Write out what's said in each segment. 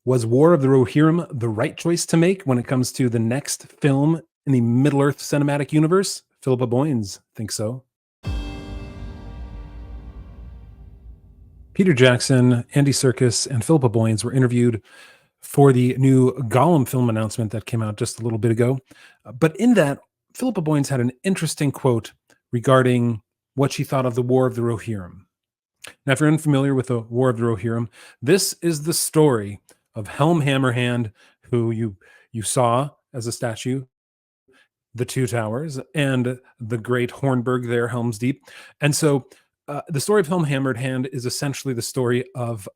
Was War of the Rohirrim the right choice to make when it comes to the next film in the Middle-earth cinematic universe? Phillippa Boyens thinks so. Peter Jackson, Andy Serkis, and Phillippa Boyens were interviewed for the new Gollum film announcement that came out just a little bit ago. But in that, Phillippa Boyens had an interesting quote regarding what she thought of the War of the Rohirrim. Now, if you're unfamiliar with the War of the Rohirrim, this is the story of Helm Hammerhand, who you saw as a statue, the Two Towers, and the great Hornburg there, Helm's Deep. And so the story of Helm Hammerhand is essentially the story of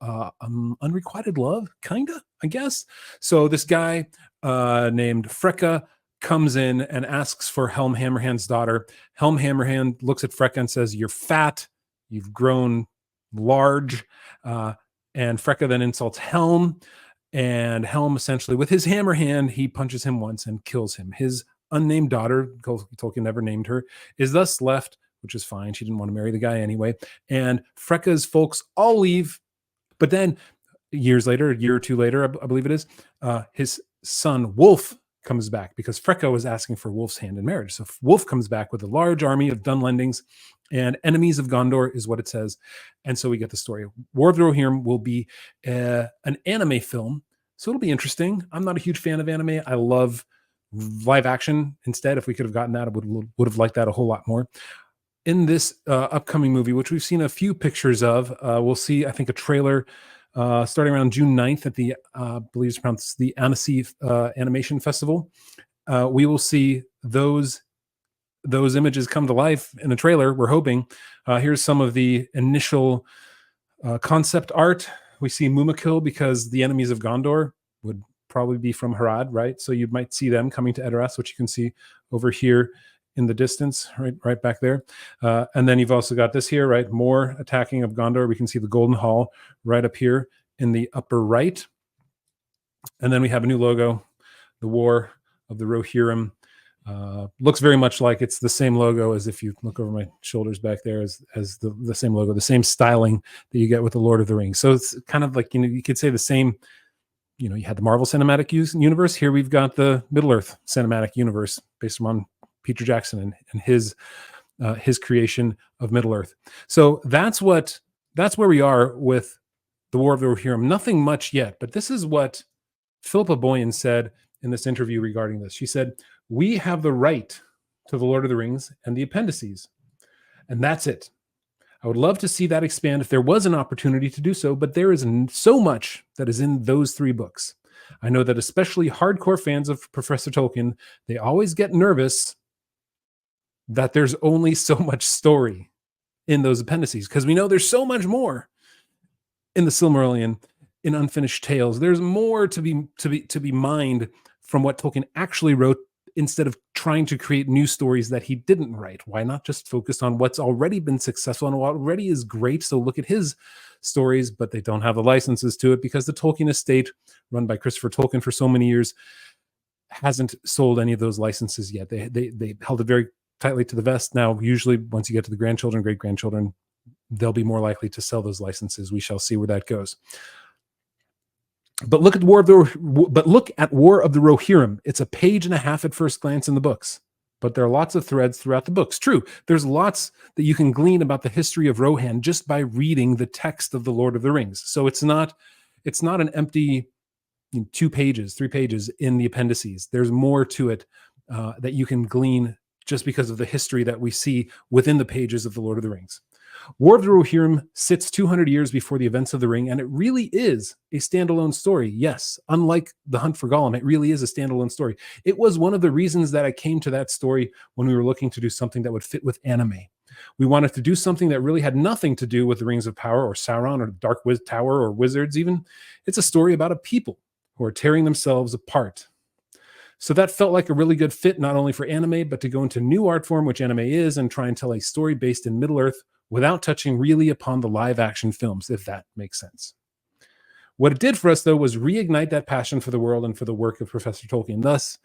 unrequited love, kind of, I guess. So this guy named Freka comes in and asks for Helm Hammerhand's daughter. Helm Hammerhand looks at Freka and says, "You're fat, you've grown large." And Freka then insults Helm, and Helm essentially, with his hammer hand, he punches him once and kills him. His unnamed daughter, Tolkien never named her, is thus left, which is fine. She didn't want to marry the guy anyway. And Freka's folks all leave. But then years later, a year or two later, I believe it is, his son Wolf comes back because Freka was asking for Wolf's hand in marriage. So Wolf comes back with a large army of Dunlendings, and enemies of Gondor is what it says. And so we get the story. War of the Rohirrim will be an anime film. So it'll be interesting. I'm not a huge fan of anime. I love live action instead. If we could have gotten that, I would have liked that a whole lot more. In this upcoming movie, which we've seen a few pictures of, we'll see, I think, a trailer starting around June 9th at the, I believe it's pronounced the Annecy Animation Festival. We will see those images come to life in a trailer, we're hoping. Here's some of the initial concept art. We see Mumakil because the enemies of Gondor would probably be from Harad, right? So you might see them coming to Edoras, which you can see over here in the distance, right back there. And then you've also got this here, right? More attacking of Gondor. We can see the Golden Hall right up here in the upper right. And then we have a new logo, the War of the Rohirrim. Looks very much like it's the same logo as if you look over my shoulders back there as the same logo, the same styling that you get with the Lord of the Rings. So it's kind of like, you could say the same, you had the Marvel Cinematic Universe. Here we've got the Middle-earth Cinematic Universe based on Peter Jackson and his creation of Middle-earth. So that's where we are with the War of the Rohirrim. Nothing much yet, but this is what Phillippa Boyens said in this interview regarding this. She said, "We have the right to the Lord of the Rings and the appendices, and that's it. I would love to see that expand if there was an opportunity to do so, but there is so much that is in those three books. I know that especially hardcore fans of Professor Tolkien, they always get nervous that there's only so much story in those appendices, because we know there's so much more in the Silmarillion, in Unfinished Tales. There's more to be mined from what Tolkien actually wrote, instead of trying to create new stories that he didn't write. Why not just focus on what's already been successful and what already is great? So look at his stories, but they don't have the licenses to it because the Tolkien estate, run by Christopher Tolkien for so many years, hasn't sold any of those licenses yet. They held it very tightly to the vest. Now, usually once you get to the grandchildren, great-grandchildren, they'll be more likely to sell those licenses. We shall see where that goes. But look at War of the Rohirrim. It's a page and a half at first glance in the books, but there are lots of threads throughout the books. True, there's lots that you can glean about the history of Rohan just by reading the text of the Lord of the Rings. So it's not an empty 2 pages, 3 pages in the appendices. There's more to it that you can glean just because of the history that we see within the pages of the Lord of the Rings. War of the Rohirrim sits 200 years before the events of the Ring, and it really is a standalone story. Yes, unlike The Hunt for Gollum, it really is a standalone story. It was one of the reasons that I came to that story when we were looking to do something that would fit with anime. We wanted to do something that really had nothing to do with the Rings of Power or Sauron or Dark Tower or wizards even. It's a story about a people who are tearing themselves apart. So that felt like a really good fit, not only for anime, but to go into new art form, which anime is, and try and tell a story based in Middle-earth without touching really upon the live action films, if that makes sense. What it did for us, though, was reignite that passion for the world and for the work of Professor Tolkien. Thus,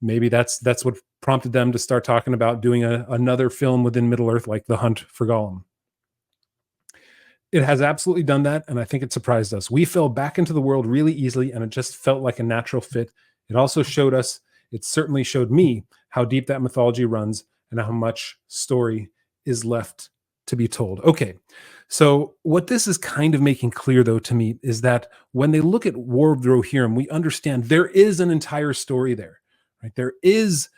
maybe that's what prompted them to start talking about doing another film within Middle-earth like The Hunt for Gollum. It has absolutely done that, and I think it surprised us. We fell back into the world really easily, and it just felt like a natural fit. It also showed us, it certainly showed me how deep that mythology runs and how much story is left to be told. Okay, so what this is kind of making clear, though, to me is that when they look at War of the Rohirrim, we understand there is an entire story there, right? There is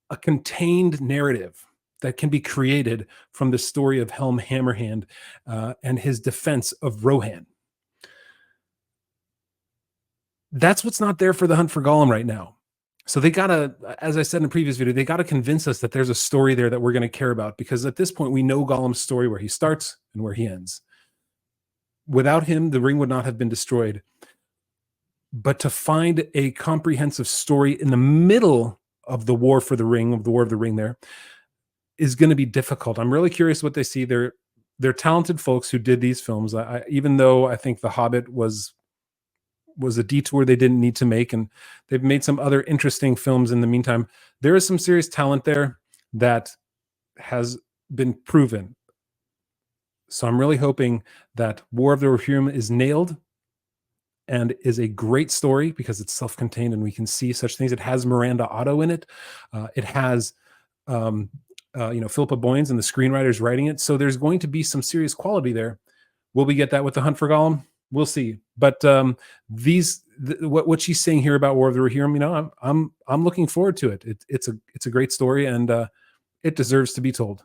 a contained narrative that can be created from the story of Helm Hammerhand and his defense of Rohan. That's what's not there for the Hunt for Gollum right now. So they gotta, as I said in the previous video, they gotta convince us that there's a story there that we're gonna care about, because at this point we know Gollum's story, where he starts and where he ends. Without him, the ring would not have been destroyed. But to find a comprehensive story in the middle of the War for the Ring, of the War of the Ring, there is going to be difficult. I'm really curious what they see. They're talented folks who did these films. Even though I think The Hobbit was a detour they didn't need to make, and they've made some other interesting films in the meantime. There is some serious talent there that has been proven. So I'm really hoping that War of the Rohirrim is nailed and is a great story, because it's self-contained and we can see such things. It has Miranda Otto in it. It has Phillippa Boyens and the screenwriters writing it. So there's going to be some serious quality there. Will we get that with The Hunt for Gollum? We'll see. But what she's saying here about War of the Rohirrim, I'm looking forward to it. It's a great story, and it deserves to be told.